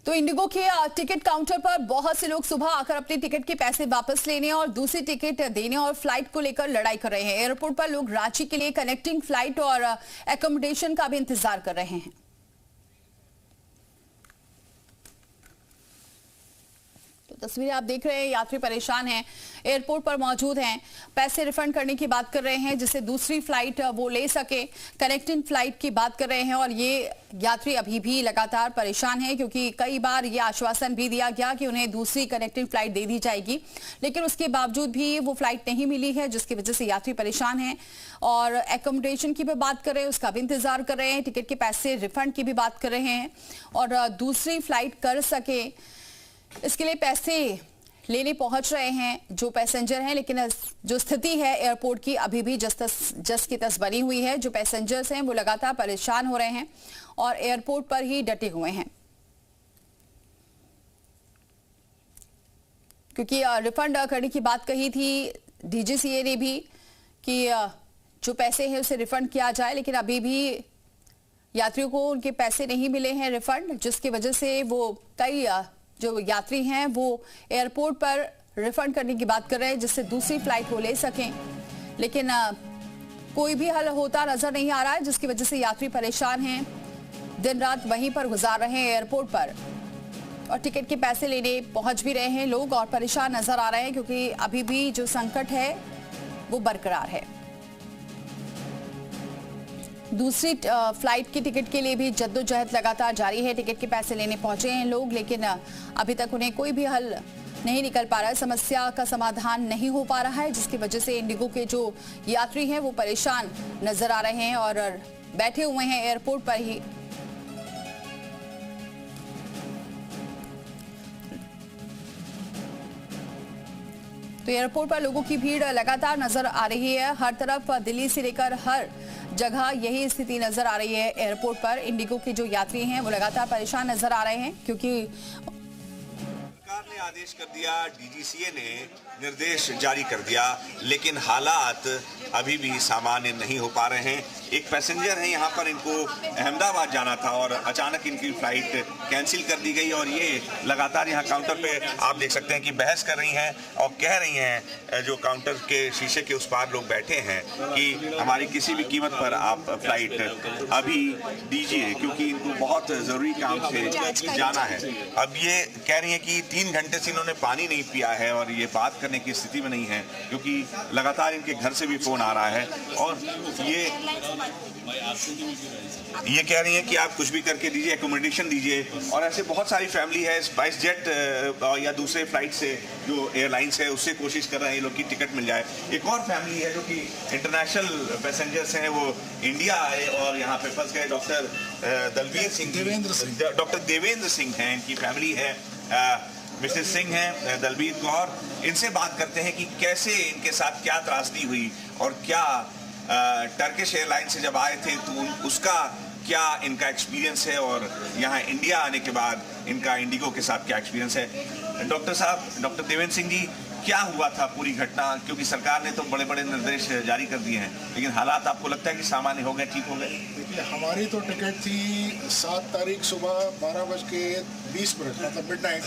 तो इंडिगो के ticket counter पर बहुत से लोग सुबह आकर अपने टिकट के पैसे वापस लेने और दूसरी टिकट देने और फ्लाइट को लेकर लड़ाई कर रहे हैं। एयरपोर्ट पर लोग रांची के लिए कनेक्टिंग फ्लाइट और एकोमोडेशन का भी इंतजार कर रहे हैं। तस्वीरें आप देख रहे हैं, यात्री परेशान हैं, एयरपोर्ट पर मौजूद हैं, पैसे रिफंड करने की बात कर रहे हैं जिससे दूसरी फ्लाइट वो ले सके, कनेक्टिंग फ्लाइट की बात कर रहे हैं। और ये यात्री अभी भी लगातार परेशान हैं क्योंकि कई बार ये आश्वासन भी दिया गया कि उन्हें दूसरी कनेक्टिंग फ्लाइट दे दी जाएगी, लेकिन उसके बावजूद भी वो फ्लाइट नहीं मिली है, जिसकी वजह से यात्री परेशान हैं। और एकोमोडेशन की भी बात कर रहे हैं, उसका भी इंतजार कर रहे हैं, टिकट के पैसे रिफंड की भी बात कर रहे हैं और दूसरी फ्लाइट कर सके इसके लिए पैसे लेने पहुंच रहे हैं जो पैसेंजर हैं। लेकिन जो स्थिति है एयरपोर्ट की अभी भी जस की तस बनी हुई है। जो पैसेंजर्स हैं वो लगातार परेशान हो रहे हैं और एयरपोर्ट पर ही डटे हुए हैं क्योंकि रिफंड करने की बात कही थी डीजीसीए ने भी कि जो पैसे हैं उसे रिफंड किया जाए, लेकिन अभी भी यात्रियों को उनके पैसे नहीं मिले हैं रिफंड, जिसकी वजह से वो कई जो यात्री हैं वो एयरपोर्ट पर रिफंड करने की बात कर रहे हैं जिससे दूसरी फ्लाइट वो ले सकें, लेकिन कोई भी हल होता नजर नहीं आ रहा है, जिसकी वजह से यात्री परेशान हैं, दिन रात वहीं पर गुजार रहे हैं एयरपोर्ट पर और टिकट के पैसे लेने पहुंच भी रहे हैं लोग और परेशान नजर आ रहे हैं क्योंकि अभी भी जो संकट है वो बरकरार है। दूसरी फ्लाइट की टिकट के लिए भी जद्दोजहद लगातार जारी है। टिकट के पैसे लेने पहुंचे हैं लोग, लेकिन अभी तक उन्हें कोई भी हल नहीं निकल पा रहा है, समस्या का समाधान नहीं हो पा रहा है, जिसकी वजह से इंडिगो के जो यात्री हैं वो परेशान नजर आ रहे हैं और बैठे हुए हैं एयरपोर्ट पर ही। तो एयरपोर्ट पर लोगों की भीड़ लगातार नजर आ रही है, हर तरफ दिल्ली से लेकर हर जगह यही स्थिति नजर आ रही है। एयरपोर्ट पर इंडिगो के जो यात्री हैं वो लगातार परेशान नजर आ रहे हैं क्योंकि सरकार ने आदेश कर दिया, डीजीसीए ने निर्देश जारी कर दिया, लेकिन हालात अभी भी सामान्य नहीं हो पा रहे हैं। एक पैसेंजर है यहाँ पर, इनको अहमदाबाद जाना था और अचानक इनकी फ्लाइट कैंसिल कर दी गई और ये लगातार यहाँ काउंटर पे आप देख सकते हैं कि बहस कर रही हैं और कह रही हैं, जो काउंटर के शीशे के उस पार लोग बैठे हैं, कि हमारी किसी भी कीमत पर आप फ्लाइट अभी दीजिए क्योंकि इनको बहुत ज़रूरी काम से जाना है। अब ये कह रही हैं कि 3 घंटे से इन्होंने पानी नहीं पिया है और ये बात करने की स्थिति में नहीं है क्योंकि लगातार इनके घर से भी फ़ोन आ रहा है और ये कह रही हैं कि आप कुछ भी करके दीजिए, एकोमोडेशन दीजिए। और ऐसे बहुत सारी फैमिली है, स्पाइस जेट या दूसरे फ्लाइट से जो एयरलाइंस है उससे कोशिश कर रहे हैं ये लोग की टिकट मिल जाए। एक और फैमिली है जो कि इंटरनेशनल पैसेंजर्स हैं, वो इंडिया आए और यहाँ पे फंस गए। डॉक्टर देवेंद्र सिंह हैं, इनकी फैमिली है, मिसेस सिंह हैं, दलबीर कौर। इनसे बात करते हैं कि कैसे इनके साथ क्या त्रासदी हुई और क्या टर्किश एयरलाइन से जब आए थे तो उसका क्या इनका एक्सपीरियंस है और यहाँ इंडिया आने के बाद इनका इंडिगो के साथ क्या एक्सपीरियंस है। डॉक्टर साहब, डॉक्टर देवेंद्र सिंह जी, क्या हुआ था पूरी घटना? क्योंकि सरकार ने तो बड़े बड़े निर्देश जारी कर दिए हैं, लेकिन हालात आपको लगता है कि सामान्य हो गए, ठीक हो गए? देखिए, हमारी तो टिकट थी 7 तारीख सुबह 12:20 मतलब मिडनाइट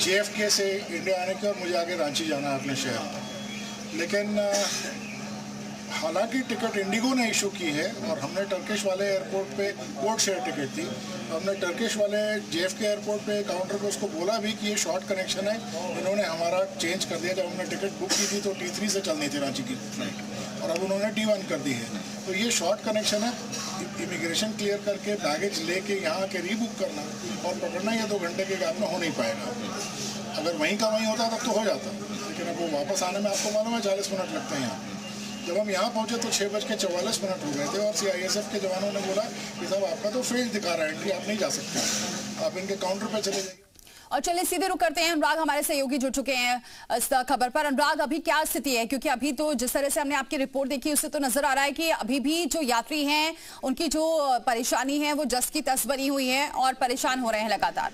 JFK से इंडिया आने की और मुझे आगे रांची जाना है अपने शहर। लेकिन हालांकि टिकट इंडिगो ने इशू की है और हमने टर्किश वाले एयरपोर्ट पे कोड शेयर टिकट थी, हमने टर्किश वाले JFK एयरपोर्ट पे काउंटर पे उसको बोला भी कि ये शॉर्ट कनेक्शन है, इन्होंने हमारा चेंज कर दिया। जब हमने टिकट बुक की थी तो T3 से चलनी थी रांची की फ्लाइट और अब उन्होंने T1 कर दी है। तो ये शॉर्ट कनेक्शन है, इमिग्रेशन क्लियर करके बैगेज लेके यहाँ के रीबुक करना और पकड़ना ये 2 घंटे के गैप में हो नहीं पाएगा। अगर वहीं का वहीं होता तब तो हो जाता, लेकिन अब वो वापस आने में आपको मालूम है 40 मिनट लगते हैं यहाँ। जब हम यहाँ पहुँचे तो 6:44 हो गए थे और CISF के जवानों ने बोला कि साहब आपका तो फेल दिखा रहा है एंट्री, आप नहीं जा सकते, आप इनके काउंटर पे चले जाइए। और चलिए सीधे रुक करते हैं, अनुराग हमारे सहयोगी जुड़ चुके हैं इस खबर पर। अनुराग, अभी क्या स्थिति है? क्योंकि अभी तो जिस तरह से हमने आपकी रिपोर्ट देखी उससे तो नजर आ रहा है कि अभी भी जो यात्री हैं उनकी जो परेशानी है वो जस की तस बनी हुई है और परेशान हो रहे हैं लगातार।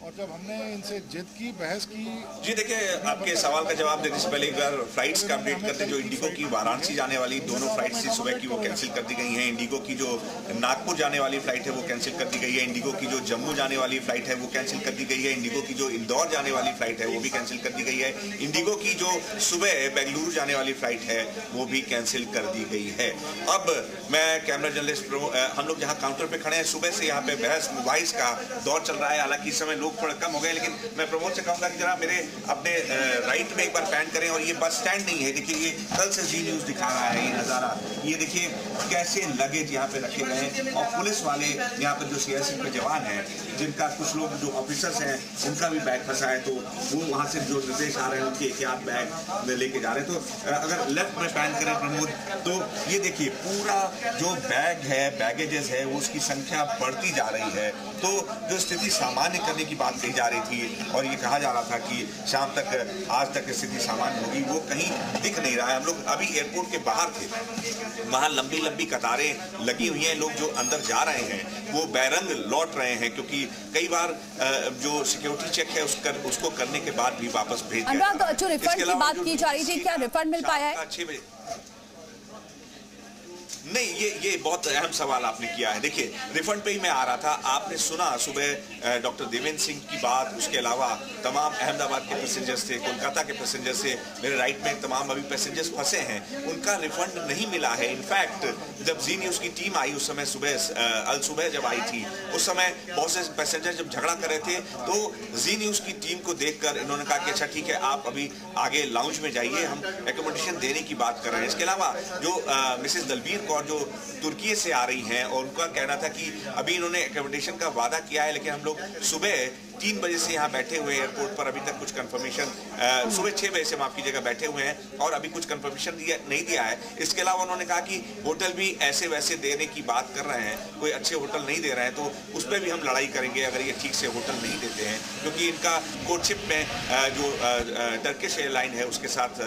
और जब हमने इनसे जिद की, बहस की। जी देखिए, आपके सवाल का जवाब देने से पहले एक बार फ्लाइट्स का अपडेट करते हैं। जो इंडिगो की वाराणसी जाने वाली दोनों फ्लाइट्स थी सुबह की, वो कैंसिल कर दी गई हैं। इंडिगो की जो नागपुर जाने वाली फ्लाइट है वो कैंसिल कर दी गई है। इंडिगो की जो जम्मू जाने वाली फ्लाइट है वो कैंसिल कर दी गई है। इंडिगो की जो इंदौर जाने वाली फ्लाइट है वो भी कैंसिल कर दी गई है। इंडिगो की जो सुबह बेंगलुरु जाने वाली फ्लाइट है वो भी कैंसिल कर दी गई है। अब मैं कैमरा जर्नलिस्ट, हम लोग जहाँ काउंटर पे खड़े हैं, सुबह से यहाँ पे बहस मुबाहिस का दौर चल रहा है। हालांकि इस समय लोग थोड़ा कम हो गए, लेकिन मैं प्रमोद से कहूंगा कि जरा मेरे अपने राइट में एक बार पैन करें। और ये बस स्टैंड नहीं है, देखिए ये कल से जी न्यूज दिखा रहा है ये नजारा। ये देखिए कैसे लगेज यहाँ पे रखे गए हैं, और पुलिस वाले यहाँ पर जो सीआरपीएफ के जवान हैं, जिनका कुछ लोग जो ऑफिसर्स हैं उनका भी बैग फंसा है, तो वो वहाँ से जो निर्देश आ रहे हैं उनके एक बैग लेके जा रहे हैं। तो अगर लेफ्ट में पैन करें प्रमोद, तो ये देखिए पूरा जो बैग है, बैगेजेस है, वो उसकी संख्या बढ़ती जा रही है। तो जो स्थिति सामान्य करने की बात कही जा रही थी और ये कहा जा रहा था कि शाम तक, आज तक स्थिति सामान्य होगी, वो कहीं दिख नहीं रहा है। हम लोग अभी एयरपोर्ट के बाहर थे, वहाँ लंबी लंबी कतारें लगी हुई हैं। लोग जो अंदर जा रहे हैं वो बैरंग लौट रहे हैं, क्योंकि कई बार जो सिक्योरिटी चेक है उसको करने के बाद भी वापस भेज दिया। अनुराग, जो रिफंड की बात की जा रही थी, क्या रिफंड मिल पाया है? 6 बजे नहीं, ये बहुत अहम सवाल आपने किया है। देखिए, रिफंड पे ही मैं आ रहा था, आपने सुना सुबह डॉक्टर देवेंद्र सिंह की बात, उसके अलावा तमाम अहमदाबाद के पैसेंजर्स थे, कोलकाता के पैसेंजर्स थे, मेरे राइट में तमाम अभी पैसेंजर्स फंसे हैं, उनका रिफंड नहीं मिला है। इनफैक्ट जब जी न्यूज़ की टीम आई उस समय सुबह जब आई थी, उस समय बहुत से पैसेंजर जब झगड़ा कर रहे थे, तो जी न्यूज़ की टीम को देखकर इन्होंने कहा कि अच्छा ठीक है, आप अभी आगे लाउंज में जाइए, हम एकोमोडेशन देने की बात कर रहे हैं। इसके अलावा जो मिसेस दलबीर और जो तुर्की से आ रही हैं, और उनका कहना था कि अभी इन्होंने एकोमोडेशन का वादा किया है, लेकिन हम लोग सुबह 3 बजे से यहाँ बैठे हुए एयरपोर्ट पर, अभी तक कुछ कंफर्मेशन, सुबह 6 बजे से माफ कीजिएगा बैठे हुए हैं और अभी कुछ कंफर्मेशन नहीं दिया है। इसके अलावा उन्होंने कहा कि होटल भी ऐसे वैसे देने की बात कर रहे हैं, कोई अच्छे होटल नहीं दे रहे हैं, तो उस पर भी हम लड़ाई करेंगे अगर ये ठीक से होटल नहीं देते हैं, क्योंकि इनका कोडशिप में जो टर्किश एयरलाइन है उसके साथ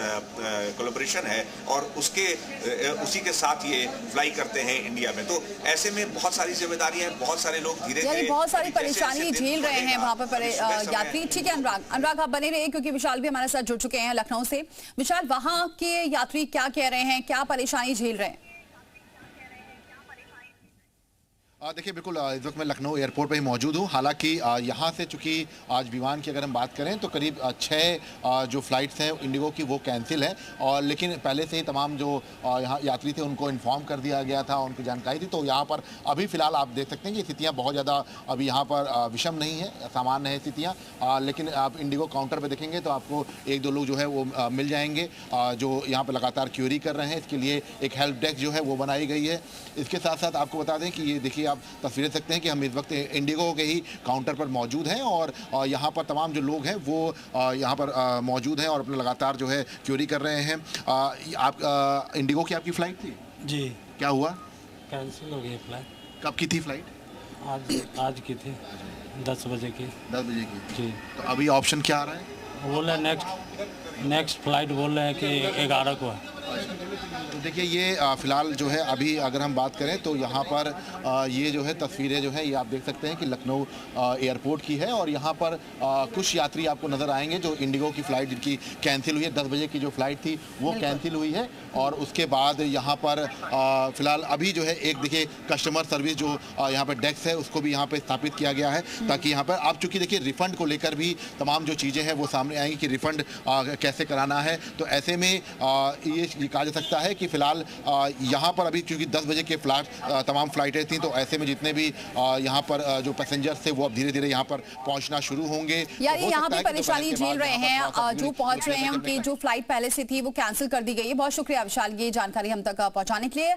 कोलैबोरेशन है, और उसी के साथ ये फ्लाई करते हैं इंडिया में। तो ऐसे में बहुत सारी जिम्मेदारियां हैं, बहुत सारे लोग धीरे-धीरे बहुत सारी परेशानी झेल रहे हैं वहां पर यात्री। ठीक है अनुराग, आप बने रहिए, क्योंकि विशाल भी हमारे साथ जुड़ चुके हैं लखनऊ से। विशाल, वहां के यात्री क्या कह रहे हैं, क्या परेशानी झेल रहे हैं? देखिए, बिल्कुल इस वक्त मैं लखनऊ एयरपोर्ट पर ही मौजूद हूँ। हालांकि यहाँ से चूंकि आज विमान की अगर हम बात करें तो करीब 6 जो फ़्लाइट्स हैं इंडिगो की वो कैंसिल है, और लेकिन पहले से ही तमाम जो यहाँ यात्री थे उनको इन्फॉर्म कर दिया गया था, उनकी जानकारी थी। तो यहाँ पर अभी फ़िलहाल आप देख सकते हैं कि स्थितियाँ बहुत ज़्यादा अभी यहाँ पर विषम नहीं है, सामान्य है स्थितियाँ। लेकिन आप इंडिगो काउंटर पर देखेंगे तो आपको 1-2 लोग जो है वो मिल जाएंगे जो यहाँ पर लगातार क्यूरी कर रहे हैं। इसके लिए एक हेल्प डेस्क जो है वो बनाई गई है। इसके साथ साथ आपको बता दें कि ये देखिए, आप तस्वीरें सकते हैं कि हम इस वक्त इंडिगो के ही काउंटर पर मौजूद हैं, और यहाँ पर तमाम जो लोग हैं वो यहाँ पर मौजूद हैं और अपना लगातार जो है क्यूरी कर रहे हैं। आप इंडिगो की आपकी फ़्लाइट थी? जी। क्या हुआ? कैंसिल हो गई फ्लाइट। कब की थी फ़्लाइट? आज की थी, 10 बजे की। 10 बजे की। जी। तो अभी ऑप्शन क्या आ रहा है? बोल रहे नेक्स्ट फ्लाइट बोल रहे हैं कि 11 को है। तो देखिए, ये फ़िलहाल जो है अभी अगर हम बात करें तो यहाँ पर ये जो है तस्वीरें जो है ये आप देख सकते हैं कि लखनऊ एयरपोर्ट की है, और यहाँ पर कुछ यात्री आपको नज़र आएंगे जो इंडिगो की फ़्लाइट जिनकी कैंसिल हुई है, 10 बजे की जो फ़्लाइट थी वो कैंसिल हुई है। और उसके बाद यहाँ पर फ़िलहाल अभी जो है एक देखिए कस्टमर सर्विस जो यहाँ पर डेस्क है उसको भी यहाँ पर स्थापित किया गया है, ताकि यहाँ पर आप चूँकि देखिए रिफ़ंड को लेकर भी तमाम जो चीज़ें हैं वो सामने आएंगी कि रिफ़ंड कैसे कराना है। तो ऐसे में ये कहा जा सकता है कि फ़िलहाल यहाँ पर अभी क्योंकि 10 बजे के तमाम फ़्लाइटें थी, तो ऐसे में जितने भी यहाँ पर जो पैसेंजर्स थे वो अब धीरे धीरे यहाँ पर पहुँचना शुरू होंगे। यार ये यहाँ भी परेशानी झेल रहे हैं, जो पहुँच रहे हैं उनकी जो फ्लाइट पहले से थी वो कैंसिल कर दी गई है। बहुत शुक्रिया विशाल ये जानकारी हम तक पहुँचाने के लिए।